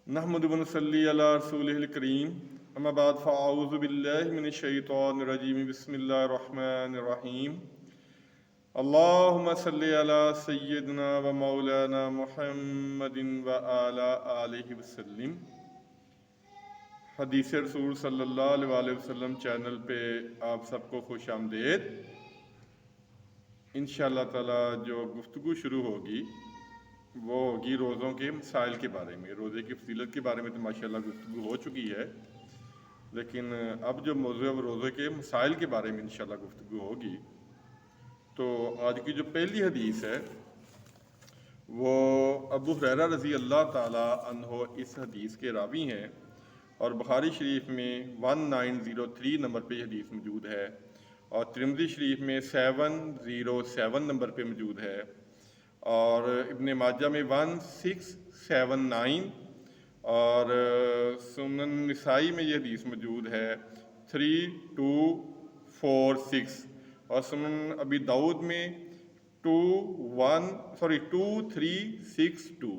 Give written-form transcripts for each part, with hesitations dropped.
نحمد و نصلی علی رسولہ الکریم اما بعد فاعوذ باللہ من الشیطان الرجیم بسم اللہ الرحمن الرحیم اللہم صلی علی سیدنا و مولانا محمد و علی آلہ وسلم۔ حدیث رسول صلی اللہ علیہ وسلم چینل پہ آپ سب کو خوش آمدید۔ انشاءاللہ تعالی جو گفتگو شروع ہوگی وہ ہوگی روزوں کے مسائل کے بارے میں۔ روزے کی فضیلت کے بارے میں تو ماشاءاللہ گفتگو ہو چکی ہے، لیکن اب جو موضوع ہے وہ روزے کے مسائل کے بارے میں انشاءاللہ گفتگو ہوگی۔ تو آج کی جو پہلی حدیث ہے وہ ابو ہریرہ رضی اللہ تعالی عنہ اس حدیث کے راوی ہیں، اور بخاری شریف میں 1903 نمبر پہ یہ حدیث موجود ہے، اور ترمذی شریف میں 707 نمبر پہ موجود ہے، اور ابن ماجہ میں 1679، اور سنن نسائی میں یہ حدیث موجود ہے 3246، اور سنن ابی داؤد میں 2362۔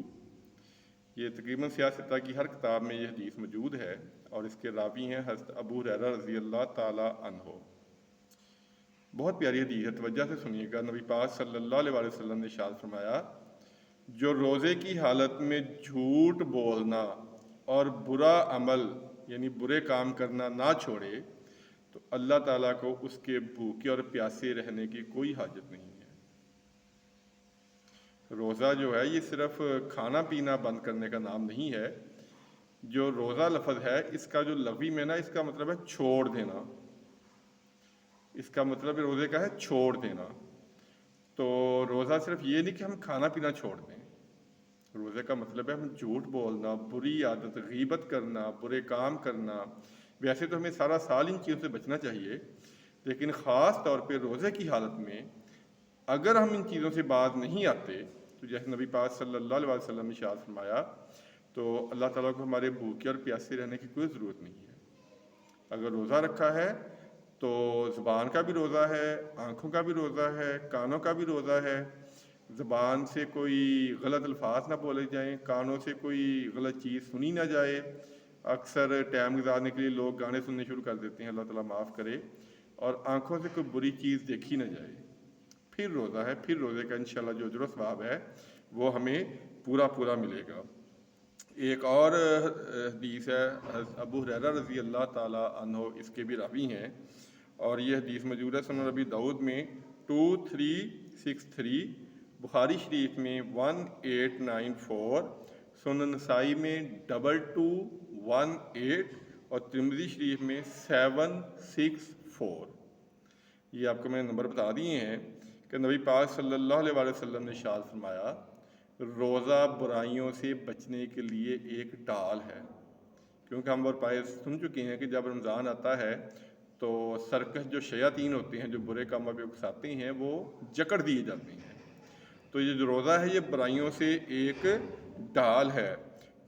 یہ تقریباً سیاستہ کی ہر کتاب میں یہ حدیث موجود ہے، اور اس کے راوی ہیں حضرت ابو ہریرہ رضی اللہ تعالی عنہ۔ بہت پیاری حدیث ہے، توجہ سے سنیے گا۔ نبی پاک صلی اللہ علیہ وسلم نے ارشاد فرمایا، جو روزے کی حالت میں جھوٹ بولنا اور برا عمل یعنی برے کام کرنا نہ چھوڑے تو اللہ تعالیٰ کو اس کے بھوکے اور پیاسے رہنے کی کوئی حاجت نہیں ہے۔ روزہ جو ہے یہ صرف کھانا پینا بند کرنے کا نام نہیں ہے۔ جو روزہ لفظ ہے اس کا جو لغوی معنی ہے، اس کا مطلب ہے چھوڑ دینا۔ اس کا مطلب روزے کا ہے چھوڑ دینا۔ تو روزہ صرف یہ نہیں کہ ہم کھانا پینا چھوڑ دیں، روزے کا مطلب ہے ہم جھوٹ بولنا، بری عادت، غیبت کرنا، برے کام کرنا۔ ویسے تو ہمیں سارا سال ان چیزوں سے بچنا چاہیے، لیکن خاص طور پہ روزے کی حالت میں اگر ہم ان چیزوں سے باز نہیں آتے تو جیسے نبی پاک صلی اللہ علیہ وسلم نے ارشاد فرمایا، تو اللہ تعالیٰ کو ہمارے بھوکے اور پیاسے رہنے کی کوئی ضرورت نہیں ہے۔ اگر روزہ رکھا ہے تو زبان کا بھی روزہ ہے، آنکھوں کا بھی روزہ ہے، کانوں کا بھی روزہ ہے۔ زبان سے کوئی غلط الفاظ نہ بولے جائیں، کانوں سے کوئی غلط چیز سنی نہ جائے۔ اکثر ٹائم گزارنے کے لیے لوگ گانے سننے شروع کر دیتے ہیں، اللہ تعالیٰ معاف کرے۔ اور آنکھوں سے کوئی بری چیز دیکھی نہ جائے، پھر روزہ ہے، پھر روزے کا انشاءاللہ جو اجر و ثواب ہے وہ ہمیں پورا ملے گا۔ ایک اور حدیث ہے، ابو ہریرہ رضی اللہ تعالی عنہ اس کے بھی راوی ہیں، اور یہ حدیث موجود ہے سنن ابی داؤد میں 2363، بخاری شریف میں 1894، سنن نسائی میں 2218، اور ترمذی شریف میں 764۔ یہ آپ کو میں نے نمبر بتا دیے ہیں کہ نبی پاک صلی اللہ علیہ وسلم نے ارشاد فرمایا، روزہ برائیوں سے بچنے کے لیے ایک ڈال ہے۔ کیونکہ ہم اور پائے سن چکے ہیں کہ جب رمضان آتا ہے تو سرکش جو شیاطین ہوتے ہیں، جو برے کاموں پہ اکساتے ہیں، وہ جکڑ دیے جاتے ہیں۔ تو یہ جو روزہ ہے یہ برائیوں سے ایک ڈال ہے۔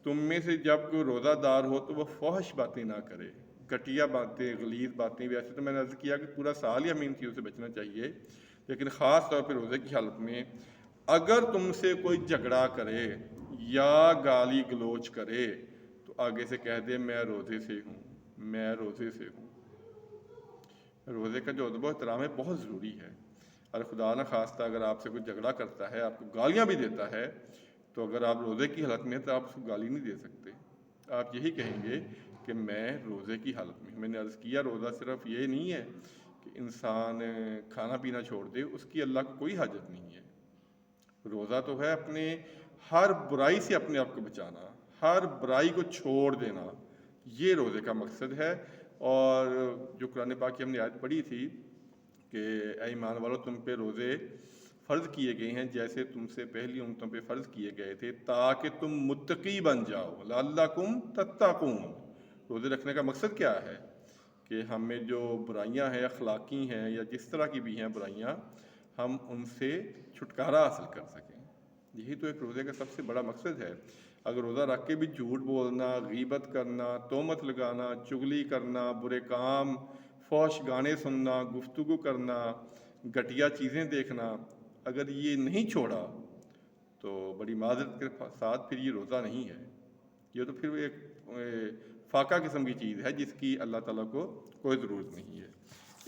تم میں سے جب کوئی روزہ دار ہو تو وہ فحش باتیں نہ کرے، گھٹیا باتیں، غلیظ باتیں۔ ویسے تو میں نے عرض کیا کہ پورا سال ہی ہمیں ان چیزوں سے بچنا چاہیے، لیکن خاص طور پہ روزے کی حالت میں اگر تم سے کوئی جھگڑا کرے یا گالی گلوچ کرے تو آگے سے کہہ دے میں روزے سے ہوں، میں روزے سے ہوں۔ روزے کا جو ادب و احترام ہے بہت ضروری ہے، اور خدا نہ خواستہ اگر آپ سے کوئی جھگڑا کرتا ہے، آپ کو گالیاں بھی دیتا ہے، تو اگر آپ روزے کی حالت میں ہیں تو آپ اس کو گالی نہیں دے سکتے۔ آپ یہی کہیں گے کہ میں روزے کی حالت میں نے عرض کیا روزہ صرف یہ نہیں ہے کہ انسان کھانا پینا چھوڑ دے، اس کی اللہ کو کوئی حاجت نہیں ہے۔ روزہ تو ہے اپنے ہر برائی سے اپنے آپ کو بچانا، ہر برائی کو چھوڑ دینا، یہ روزے کا مقصد ہے۔ اور جو قرآن پاک کی ہم نے آیت پڑھی تھی کہ اے ایمان والو تم پہ روزے فرض کیے گئے ہیں جیسے تم سے پہلی امتوں پہ فرض کیے گئے تھے تاکہ تم متقی بن جاؤ، لعلکم تتقون۔ روزے رکھنے کا مقصد کیا ہے کہ ہمیں جو برائیاں ہیں، اخلاقی ہیں یا جس طرح کی بھی ہیں برائیاں، ہم ان سے چھٹکارا حاصل کر سکیں۔ یہی تو ایک روزے کا سب سے بڑا مقصد ہے۔ اگر روزہ رکھ کے بھی جھوٹ بولنا، غیبت کرنا، تہمت لگانا، چغلی کرنا، برے کام، فحش گانے سننا، گفتگو کرنا، گھٹیا چیزیں دیکھنا، اگر یہ نہیں چھوڑا تو بڑی معذرت کے ساتھ پھر یہ روزہ نہیں ہے۔ یہ تو پھر ایک فاقہ قسم کی چیز ہے جس کی اللہ تعالیٰ کو کوئی ضرورت نہیں ہے۔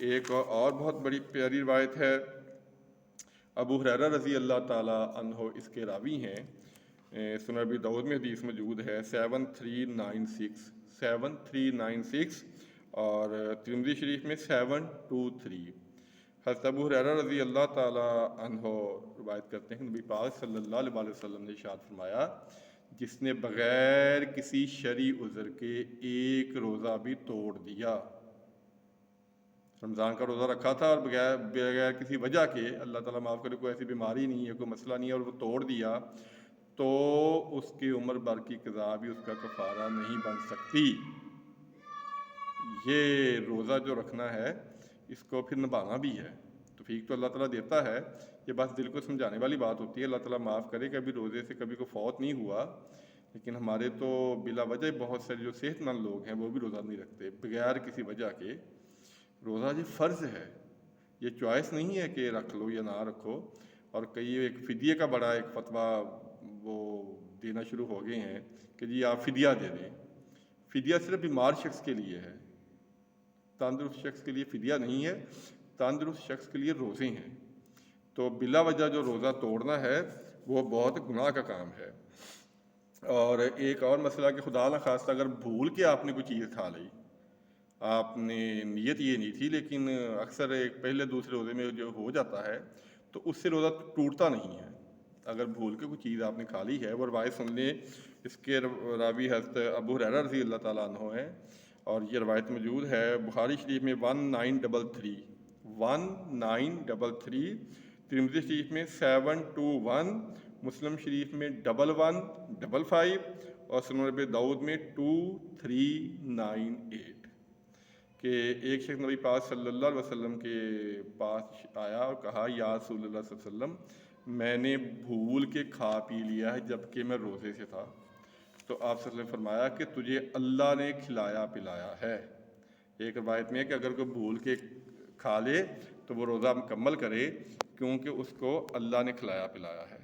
ایک اور بہت بڑی پیاری روایت ہے، ابو ہریرہ رضی اللہ تعالیٰ عنہ اس کے راوی ہیں، سنن ابی داؤد میں حدیث موجود ہے 7396 اور ترمذی شریف میں 723۔ حضرت ابو ہریرہ رضی اللہ تعالیٰ عنہ روایت کرتے ہیں کہ نبی پاک صلی اللہ علیہ وسلم نے ارشاد فرمایا، جس نے بغیر کسی شرعی عذر کے ایک روزہ بھی توڑ دیا، رمضان کا روزہ رکھا تھا اور بغیر کسی وجہ کے، اللہ تعالیٰ معاف کرے، کوئی ایسی بیماری نہیں ہے، کوئی مسئلہ نہیں ہے، اور وہ توڑ دیا، تو اس کی عمر بھر کی قضا بھی اس کا کفارہ نہیں بن سکتی۔ یہ روزہ جو رکھنا ہے اس کو پھر نبھانا بھی ہے، توفیق تو اللہ تعالیٰ دیتا ہے، یہ بس دل کو سمجھانے والی بات ہوتی ہے۔ اللہ تعالیٰ معاف کرے کہ ابھی روزے سے کبھی کوئی فوت نہیں ہوا، لیکن ہمارے تو بلا وجہ بہت سے جو صحت مند لوگ ہیں وہ بھی روزہ نہیں رکھتے بغیر کسی وجہ کے۔ روزہ یہ فرض ہے، یہ چوائس نہیں ہے کہ رکھ لو یا نہ رکھو، اور کئی ایک فدیے کا بڑا ایک فتویٰ وہ دینا شروع ہو گئے ہیں کہ جی آپ فدیہ دے دیں۔ فدیہ صرف بیمار شخص کے لیے ہے، تندرست شخص کے لیے فدیہ نہیں ہے، تندرست شخص کے لیے روزے ہیں۔ تو بلا وجہ جو روزہ توڑنا ہے وہ بہت گناہ کا کام ہے۔ اور ایک اور مسئلہ کہ خدا نخواستہ اگر بھول کے آپ نے کوئی چیز کھا لی، آپ نے نیت یہ نہیں تھی، لیکن اکثر ایک پہلے دوسرے روزے میں جو ہو جاتا ہے تو اس سے روزہ ٹوٹتا نہیں ہے۔ اگر بھول کے کوئی چیز آپ نے کھا لی ہے، وہ روایت سن لیں، اس کے راوی حضرت ابو ہریرہ رضی اللہ تعالیٰ عنہ ہیں، اور یہ روایت موجود ہے بخاری شریف میں 1933، ترمذی شریف میں 721، مسلم شریف میں 1155 اور سنن ابی داؤد میں 2398، کہ ایک شخص نبی پاک صلی اللہ علیہ وسلم کے پاس آیا اور کہا، یا رسول اللہ صلی اللہ علیہ وسلم، میں نے بھول کے کھا پی لیا ہے جبکہ میں روزے سے تھا۔ تو آپ صلی اللہ علیہ وسلم نے فرمایا کہ تجھے اللہ نے کھلایا پلایا ہے۔ ایک روایت میں ہے کہ اگر کوئی بھول کے کھا لے تو وہ روزہ مکمل کرے، کیونکہ اس کو اللہ نے کھلایا پلایا ہے۔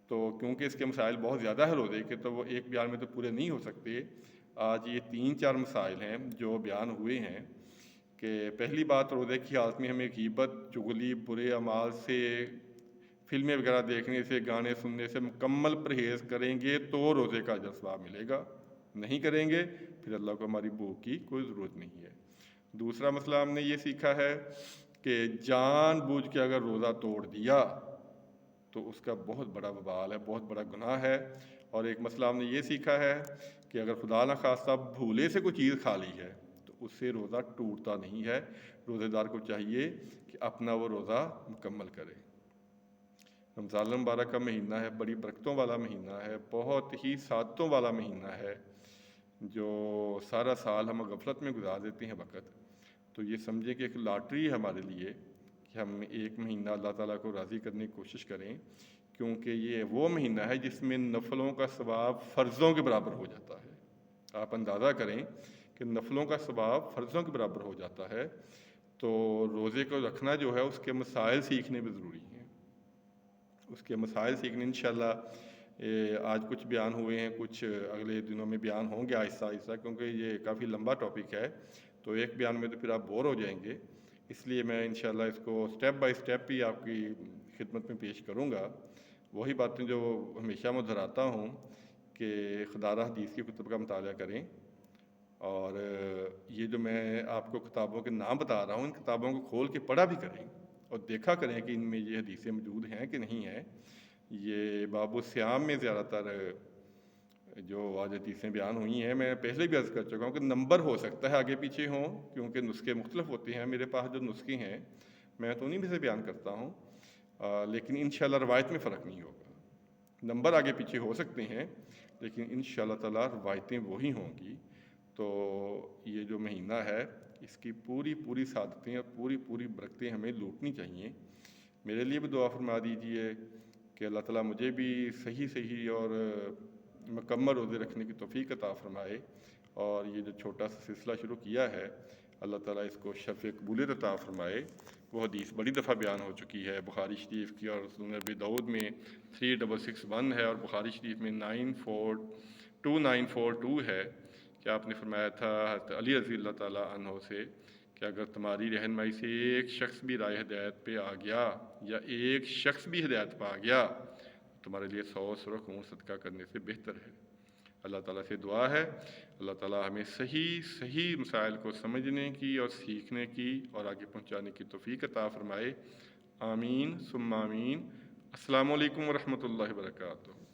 تو کیونکہ اس کے مسائل بہت زیادہ ہے روزے کے، تو وہ ایک بیان میں تو پورے نہیں ہو سکتے۔ آج یہ 3-4 مسائل ہیں جو بیان ہوئے ہیں، کہ پہلی بات، روزے کی حالت میں ہمیں غیبت، چغلی، برے اعمال سے، فلمیں وغیرہ دیکھنے سے، گانے سننے سے مکمل پرہیز کریں گے تو روزے کا اجر ثواب ملے گا، نہیں کریں گے پھر اللہ کو ہماری بھوک کی کوئی ضرورت نہیں ہے۔ دوسرا مسئلہ ہم نے یہ سیکھا ہے کہ جان بوجھ کے اگر روزہ توڑ دیا تو اس کا بہت بڑا وبال ہے، بہت بڑا گناہ ہے۔ اور ایک مسئلہ ہم نے یہ سیکھا ہے کہ اگر خدا نخواستہ بھولے سے کوئی چیز کھا لی ہے تو اس سے روزہ ٹوٹتا نہیں ہے، روزے دار کو چاہیے کہ اپنا وہ روزہ مکمل کرے۔ رمضان المبارک کا مہینہ ہے، بڑی برکتوں والا مہینہ ہے، بہت ہی سعادتوں والا مہینہ ہے، جو سارا سال ہم غفلت میں گزار دیتے ہیں وقت۔ تو یہ سمجھیں کہ ایک لاٹری ہے ہمارے لیے کہ ہم ایک مہینہ اللہ تعالیٰ کو راضی کرنے کی کوشش کریں، کیونکہ یہ وہ مہینہ ہے جس میں نفلوں کا ثواب فرضوں کے برابر ہو جاتا ہے۔ آپ اندازہ کریں کہ نفلوں کا ثواب فرضوں کے برابر ہو جاتا ہے، تو روزے کو رکھنا جو ہے اس کے مسائل سیکھنے بھی ضروری ہیں۔ اس کے مسائل سیکھنے انشاءاللہ آج کچھ بیان ہوئے ہیں، کچھ اگلے دنوں میں بیان ہوں گے آہستہ آہستہ، کیونکہ یہ کافی لمبا ٹاپک ہے، تو ایک بیان میں تو پھر آپ بور ہو جائیں گے، اس لیے میں انشاءاللہ اس کو سٹیپ بائی سٹیپ ہی آپ کی خدمت میں پیش کروں گا۔ وہی باتیں جو ہمیشہ میں دہراتا ہوں کہ خدارہ حدیث کی کتب کا مطالعہ کریں، اور یہ جو میں آپ کو کتابوں کے نام بتا رہا ہوں، ان کتابوں کو کھول کے پڑھا بھی کریں اور دیکھا کریں کہ ان میں یہ حدیثیں موجود ہیں کہ نہیں ہیں۔ یہ باب الصیام میں زیادہ تر جو آج حدیثیں بیان ہوئی ہیں، میں پہلے بھی عرض کر چکا ہوں کہ نمبر ہو سکتا ہے آگے پیچھے ہوں، کیونکہ نسخے مختلف ہوتے ہیں۔ میرے پاس جو نسخے ہیں میں تو انہیں میں سے بیان کرتا ہوں، لیکن انشاءاللہ روایت میں فرق نہیں ہوگا۔ نمبر آگے پیچھے ہو سکتے ہیں لیکن انشاءاللہ تعالیٰ روایتیں وہی ہوں گی۔ تو یہ جو مہینہ ہے اس کی پوری سعادتیں اور پوری برکتیں ہمیں لوٹنی چاہیے۔ میرے لیے بھی دعا فرما دیجیے کہ اللہ تعالیٰ مجھے بھی صحیح اور مکمل روزے رکھنے کی توفیق عطا فرمائے، اور یہ جو چھوٹا سا سلسلہ شروع کیا ہے اللہ تعالیٰ اس کو شرف قبولیت عطا فرمائے۔ وہ حدیث بڑی دفعہ بیان ہو چکی ہے بخاری شریف کی، اور سنن ابی داؤد میں 3661 ہے، اور بخاری شریف میں 2942 ہے کہ آپ نے فرمایا تھا حضرت علی رضی اللہ تعالیٰ عنہ سے کہ اگر تمہاری رہنمائی سے ایک شخص بھی راہ ہدایت پہ آ گیا یا ایک شخص بھی ہدایت پہ آ گیا تمہارے لیے 100 سرخ اونٹ صدقہ کرنے سے بہتر ہے۔ اللہ تعالیٰ سے دعا ہے اللہ تعالیٰ ہمیں صحیح مسائل کو سمجھنے کی اور سیکھنے کی اور آگے پہنچانے کی توفیق عطا فرمائے۔ آمین ثم آمین۔ السلام علیکم ورحمۃ اللہ وبرکاتہ۔